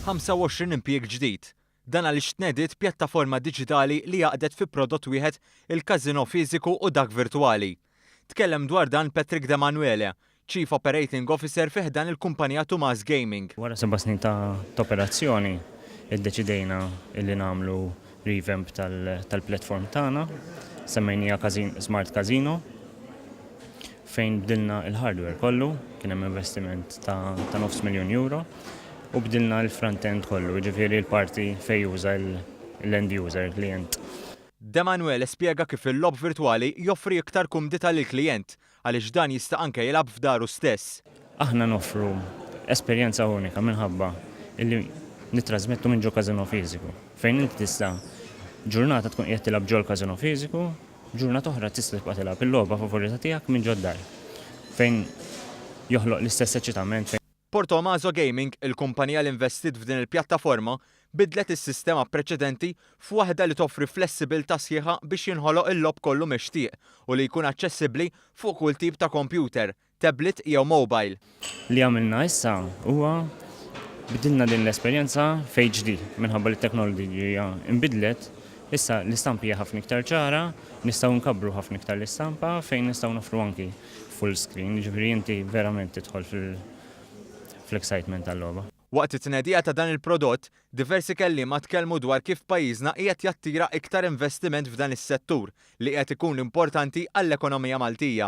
25 impjieg ġdid. Dan għaliex tnedit pjattaforma diġitali li jaqdet fi prodott wieħed il-kazino fiżiku u dak virtwali. Tkellem dwar dan Patrick De Manuele, Chief Operating Officer fih dan il-kumpanija Tumas Gaming. Wara 7 snin ta' operazzjoni, iddeċidejna illi nagħmlu revamp tal-platform tagħna, semmejnija Smart Casino, fejn bdilna il-hardware kollu, kien hemm investiment ta' €500,000 u bdilna l-front-end kollu, ġifieri l-parti fejn juża l-end user, klient. De Manuele spjega kif il-lob virtwali joffri iktar kumdita lil klient għaliex dan jista' anke jilab f'daru stess. Aħna noffru esperjenza unika minħabba illi nittrażmettu minn ġo kazino fiżiku. Fejn inti tista' ġurnata tkun qiegħed tilab ġol kazino fiżiku, ġurnata oħra tista' tibqa' tilab il-logħba favorita tiegħek minn ġo d-dar. Fejn joħloq l-istess eċitament. Portomaso Gaming, il-kumpanija li investit f'din il-pjattaforma, bidlet is-sistema preċedenti f'waħda li toffri flessibilità sħiħa biex jinħoloq il-lob kollu mixtieq u li jkun aċċessibbli fuq kull tip ta' computer, tablet jew mobile. Li għamilna issa huwa bidilna din l-esperjenza f'HD minħabba li t-teknoloġija inbidlet, issa l-istampi hija ħafna iktar ċara, nistgħu nkabru ħafna iktar l-istampa fejn nistgħu nofru anki full screen, ġifieri inti verament tidħol fl-excitement tal-logħba. Waqt it-tnedija ta' dan il-prodott, diversi kelliema tkellmu dwar kif pajjiżna qiegħed jattira iktar investiment f'dan is-settur li qed ikun importanti għall-ekonomija Maltija.